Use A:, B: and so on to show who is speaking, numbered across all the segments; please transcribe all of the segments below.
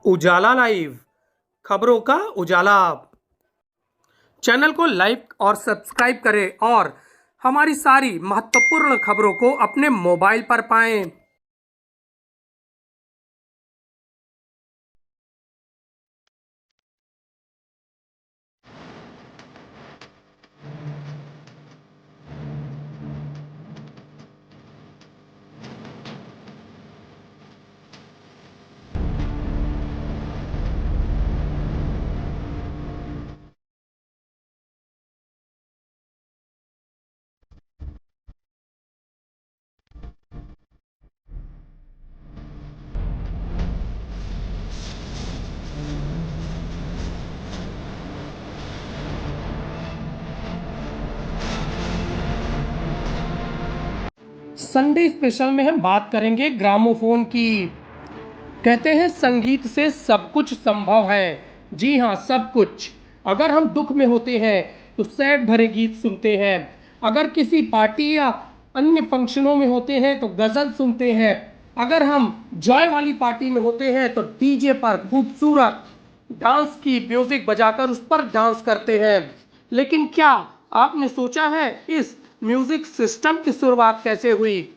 A: उजाला live खबरों का उजाला। Channel को लाइक और सब्सक्राइब करें और हमारी सारी महत्वपूर्ण खबरों को अपने मोबाइल पर पाएं। संडे स्पेशल में हम बात करेंगे ग्रामोफोन की। कहते हैं संगीत से सब कुछ संभव है। जी हाँ, सब कुछ। अगर हम दुख में होते हैं तो सैड भरे गीत सुनते हैं, अगर किसी पार्टी या अन्य फंक्शनों में होते हैं तो गजल सुनते हैं, अगर हम जॉय वाली पार्टी में होते हैं तो डीजे पर खूबसूरत डांस की म्यूजिक बजाकर उस पर डांस करते हैं। लेकिन क्या आपने सोचा है इस म्यूजिक सिस्टम की शुरुआत कैसे हुई?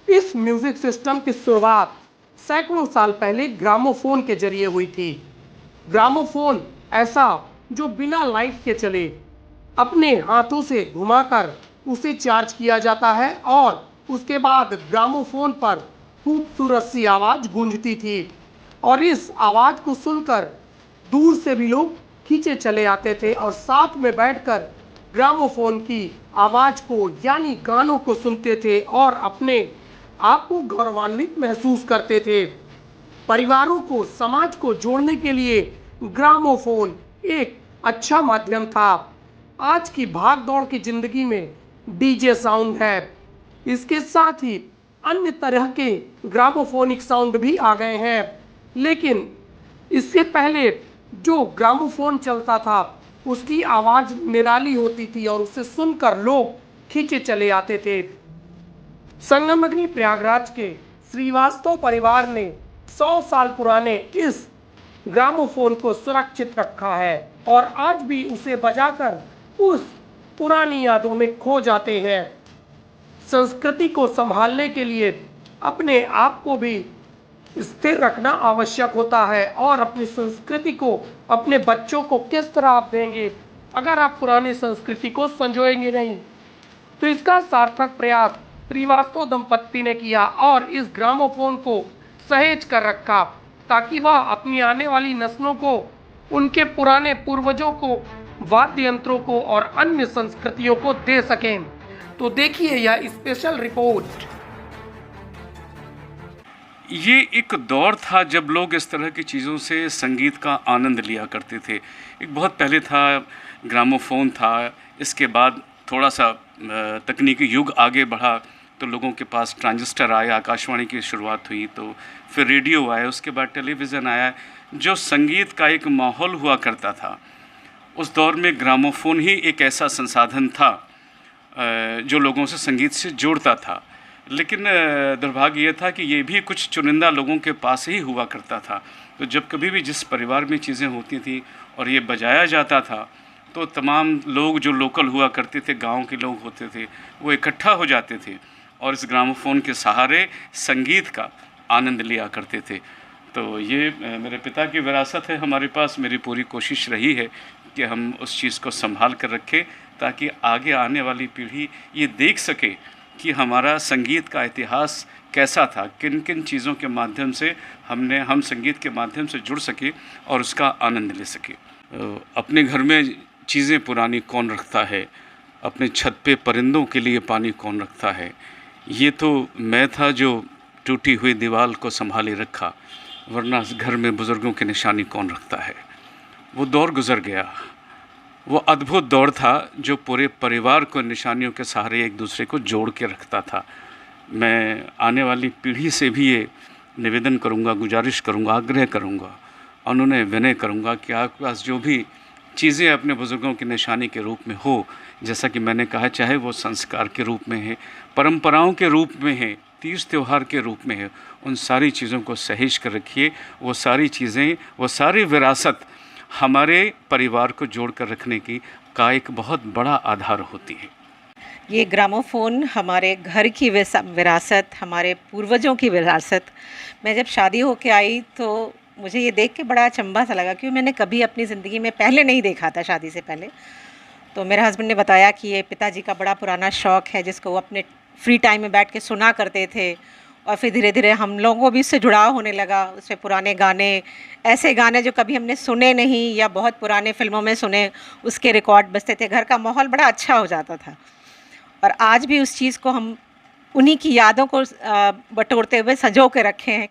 A: इस म्यूजिक सिस्टम की शुरुआत सैकड़ों साल पहले ग्रामोफोन के जरिए हुई थी। ग्रामोफोन ऐसा जो बिना लाइट के चले, अपने हाथों से घुमाकर उसे चार्ज किया जाता है और उसके बाद ग्रामोफोन पर खूबसूरत सी आवाज गूंजती थी और इस आवाज को सुनकर दूर से भी लोग खींचे चले आते थे और साथ में बैठकर ग्रामोफोन की आवाज को यानी गानों को सुनते थे और अपने आप को गौरवान्वित महसूस करते थे। परिवारों को, समाज को जोड़ने के लिए ग्रामोफोन एक अच्छा माध्यम था। आज की भाग दौड़ की जिंदगी में डीजे साउंड है, इसके साथ ही अन्य तरह के ग्रामोफोनिक साउंड भी आ गए हैं। लेकिन इससे पहले जो ग्रामोफोन चलता था उसकी आवाज निराली होती थी और उसे सुनकर लोग खींचे चले आते थे। संगमनगरी प्रयागराज के श्रीवास्तव परिवार ने 100 साल पुराने इस ग्रामोफोन को सुरक्षित रखा है और आज भी उसे बजाकर उस पुरानी यादों में खो जाते हैं। संस्कृति को संभालने के लिए अपने आप को भी स्थिर रखना आवश्यक होता है और अपनी संस्कृति को अपने बच्चों को किस तरह आप देंगे अगर आप पुरानी संस्कृति को संजोएंगे नहीं। तो इसका सार्थक प्रयास श्रीवास्तव दंपत्ति ने किया और इस ग्रामोफोन को सहेज कर रखा ताकि वह अपनी आने वाली नस्लों को, उनके पुराने पूर्वजों को, वाद्य यंत्रों को और अन्य संस्कृतियों को दे सकें। तो देखिए यह स्पेशल रिपोर्ट।
B: ये एक दौर था जब लोग इस तरह की चीज़ों से संगीत का आनंद लिया करते थे। एक बहुत पहले था, ग्रामोफोन था, इसके बाद थोड़ा सा तकनीकी युग आगे बढ़ा तो लोगों के पास ट्रांजिस्टर आया, आकाशवाणी की शुरुआत हुई, तो फिर रेडियो आया, उसके बाद टेलीविज़न आया। जो संगीत का एक माहौल हुआ करता था उस दौर में ग्रामोफोन ही एक ऐसा संसाधन था जो लोगों से संगीत से जोड़ता था। लेकिन दुर्भाग्य ये था कि ये भी कुछ चुनिंदा लोगों के पास ही हुआ करता था। तो जब कभी भी जिस परिवार में चीज़ें होती थी और ये बजाया जाता था तो तमाम लोग जो लोकल हुआ करते थे, गांव के लोग होते थे, वो इकट्ठा हो जाते थे और इस ग्रामोफोन के सहारे संगीत का आनंद लिया करते थे। तो ये मेरे पिता की विरासत है हमारे पास। मेरी पूरी कोशिश रही है कि हम उस चीज़ को संभाल कर रखें ताकि आगे आने वाली पीढ़ी ये देख सके कि हमारा संगीत का इतिहास कैसा था, किन किन चीज़ों के माध्यम से हम संगीत के माध्यम से जुड़ सके और उसका आनंद ले सके। अपने घर में चीज़ें पुरानी कौन रखता है, अपने छत पे परिंदों के लिए पानी कौन रखता है। ये तो मैं था जो टूटी हुई दीवार को संभाले रखा, वरना घर में बुज़ुर्गों की निशानी कौन रखता है। वो दौर गुज़र गया। वो अद्भुत दौर था जो पूरे परिवार को निशानियों के सहारे एक दूसरे को जोड़ के रखता था। मैं आने वाली पीढ़ी से भी ये निवेदन करूँगा, गुजारिश करूँगा, आग्रह करूँगा, उन्होंने विनय करूँगा कि आपके पास जो भी चीज़ें अपने बुज़ुर्गों की निशानी के रूप में हो, जैसा कि मैंने कहा, चाहे वो संस्कार के रूप में है, परंपराओं के रूप में है तीज त्यौहार के रूप में है, उन सारी चीज़ों को सहेज कर रखिए। वो सारी चीज़ें, वो सारी विरासत हमारे परिवार को जोड़ कर रखने की का एक बहुत बड़ा आधार होती है।
C: ये ग्रामोफ़ोन हमारे घर की विरासत, हमारे पूर्वजों की विरासत। मैं जब शादी होके आई तो मुझे ये देख के बड़ा अचंभा सा लगा, क्योंकि मैंने कभी अपनी ज़िंदगी में पहले नहीं देखा था शादी से पहले। तो मेरे हस्बैंड ने बताया कि ये पिताजी का बड़ा पुराना शौक़ है, जिसको वो अपने फ्री टाइम में बैठ के सुना करते थे। और फिर धीरे धीरे हम लोगों को भी उससे जुड़ाव होने लगा। उसमें पुराने गाने, ऐसे गाने जो कभी हमने सुने नहीं या बहुत पुराने फ़िल्मों में सुने, उसके रिकॉर्ड बजते थे। घर का माहौल बड़ा अच्छा हो जाता था। और आज भी उस चीज़ को हम उन्हीं की यादों को बटोरते हुए सँजो के रखे हैं।